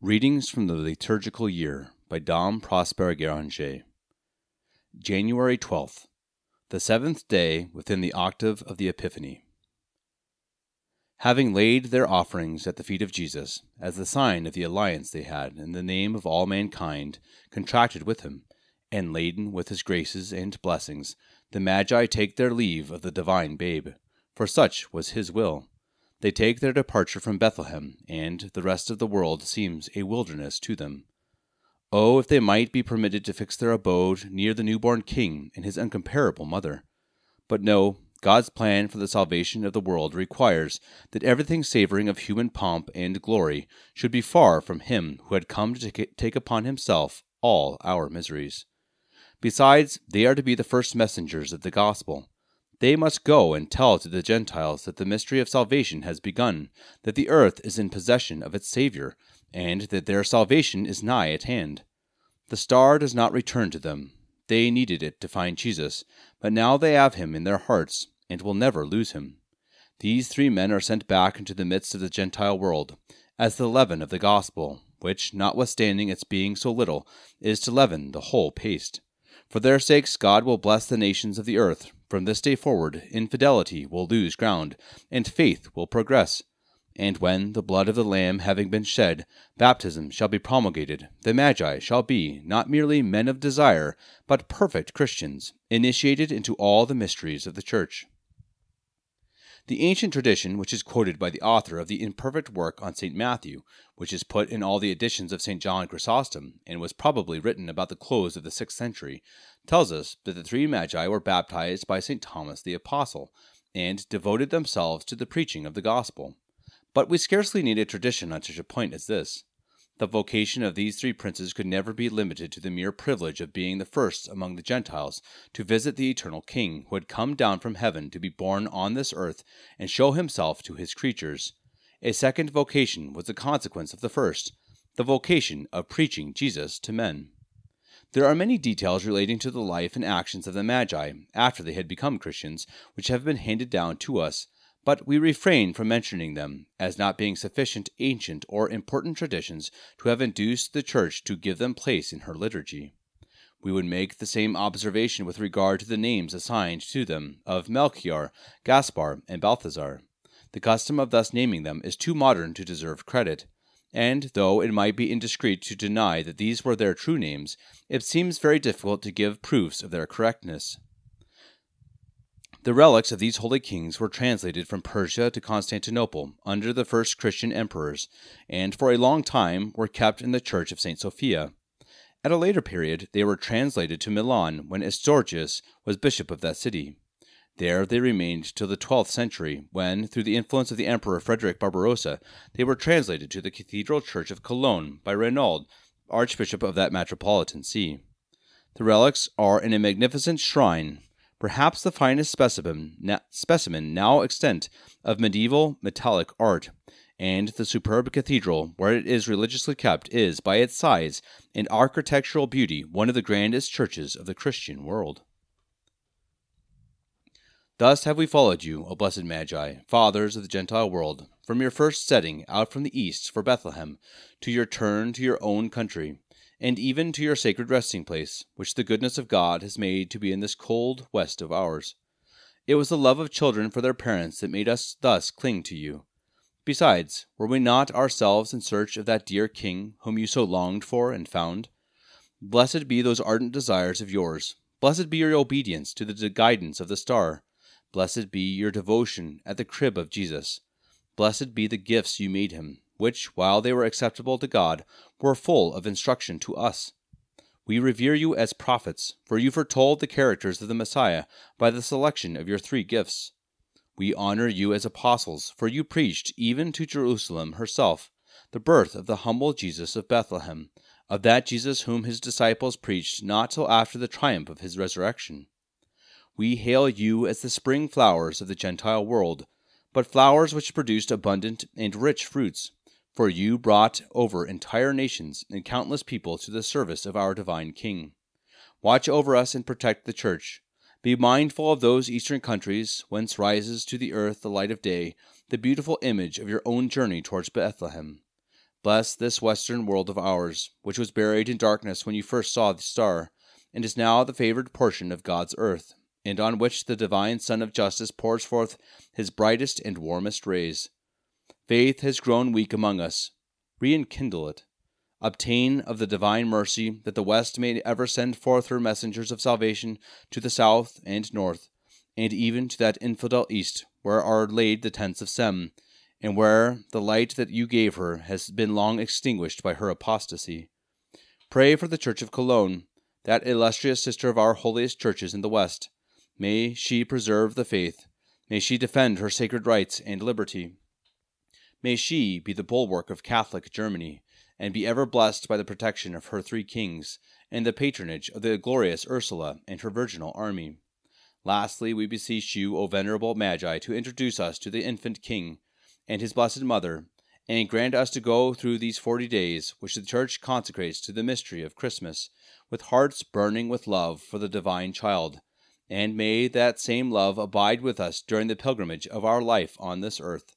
Readings from the Liturgical Year by Dom Gueranger. January 12th, the seventh day within the octave of the Epiphany. Having laid their offerings at the feet of Jesus, as the sign of the alliance they had in the name of all mankind contracted with him, and laden with his graces and blessings, the Magi take their leave of the divine babe, for such was his will. They take their departure from Bethlehem, and the rest of the world seems a wilderness to them. Oh, if they might be permitted to fix their abode near the newborn King and his incomparable mother! But no, God's plan for the salvation of the world requires that everything savoring of human pomp and glory should be far from him who had come to take upon himself all our miseries. Besides, they are to be the first messengers of the gospel. They must go and tell to the Gentiles that the mystery of salvation has begun, that the earth is in possession of its Savior, and that their salvation is nigh at hand. The star does not return to them. They needed it to find Jesus, but now they have him in their hearts, and will never lose him. These three men are sent back into the midst of the Gentile world, as the leaven of the gospel, which, notwithstanding its being so little, is to leaven the whole paste. For their sakes God will bless the nations of the earth. From this day forward, infidelity will lose ground, and faith will progress. And when, the blood of the Lamb having been shed, baptism shall be promulgated, the Magi shall be not merely men of desire, but perfect Christians, initiated into all the mysteries of the Church. The ancient tradition, which is quoted by the author of the imperfect work on St. Matthew, which is put in all the editions of St. John Chrysostom, and was probably written about the close of the 6th century, tells us that the three Magi were baptized by St. Thomas the Apostle, and devoted themselves to the preaching of the gospel. But we scarcely need a tradition on such a point as this. The vocation of these three princes could never be limited to the mere privilege of being the first among the Gentiles to visit the eternal King who had come down from heaven to be born on this earth and show himself to his creatures. A second vocation was the consequence of the first, the vocation of preaching Jesus to men. There are many details relating to the life and actions of the Magi after they had become Christians, which have been handed down to us, but we refrain from mentioning them, as not being sufficient ancient or important traditions to have induced the Church to give them place in her liturgy. We would make the same observation with regard to the names assigned to them of Melchior, Gaspar, and Balthazar. The custom of thus naming them is too modern to deserve credit, and though it might be indiscreet to deny that these were their true names, it seems very difficult to give proofs of their correctness. The relics of these holy kings were translated from Persia to Constantinople under the first Christian emperors, and for a long time were kept in the church of St. Sophia. At a later period, they were translated to Milan when Astorgius was bishop of that city. There they remained till the 12th century, when, through the influence of the Emperor Frederick Barbarossa, they were translated to the Cathedral Church of Cologne by Renaud, Archbishop of that metropolitan see. The relics are in a magnificent shrine, perhaps the finest specimen now extant of medieval metallic art, and the superb cathedral where it is religiously kept is, by its size and architectural beauty, one of the grandest churches of the Christian world. Thus have we followed you, O blessed Magi, fathers of the Gentile world, from your first setting out from the east for Bethlehem, to your turn to your own country, and even to your sacred resting place, which the goodness of God has made to be in this cold west of ours. It was the love of children for their parents that made us thus cling to you. Besides, were we not ourselves in search of that dear King whom you so longed for and found? Blessed be those ardent desires of yours. Blessed be your obedience to the guidance of the star. Blessed be your devotion at the crib of Jesus. Blessed be the gifts you made him, which, while they were acceptable to God, were full of instruction to us. We revere you as prophets, for you foretold the characters of the Messiah by the selection of your three gifts. We honor you as apostles, for you preached even to Jerusalem herself the birth of the humble Jesus of Bethlehem, of that Jesus whom his disciples preached not till after the triumph of his resurrection. We hail you as the spring flowers of the Gentile world, but flowers which produced abundant and rich fruits, for you brought over entire nations and countless people to the service of our divine King. Watch over us and protect the Church. Be mindful of those eastern countries, whence rises to the earth the light of day, the beautiful image of your own journey towards Bethlehem. Bless this western world of ours, which was buried in darkness when you first saw the star, and is now the favored portion of God's earth, and on which the divine Sun of Justice pours forth his brightest and warmest rays. Faith has grown weak among us. Re-enkindle it. Obtain of the divine mercy that the West may ever send forth her messengers of salvation to the south and north, and even to that infidel East, where are laid the tents of Sem, and where the light that you gave her has been long extinguished by her apostasy. Pray for the Church of Cologne, that illustrious sister of our holiest churches in the West. May she preserve the faith. May she defend her sacred rights and liberty. May she be the bulwark of Catholic Germany, and be ever blessed by the protection of her 3 kings, and the patronage of the glorious Ursula and her virginal army. Lastly, we beseech you, O venerable Magi, to introduce us to the infant King and his blessed Mother, and grant us to go through these 40 days, which the Church consecrates to the mystery of Christmas, with hearts burning with love for the divine child, and may that same love abide with us during the pilgrimage of our life on this earth.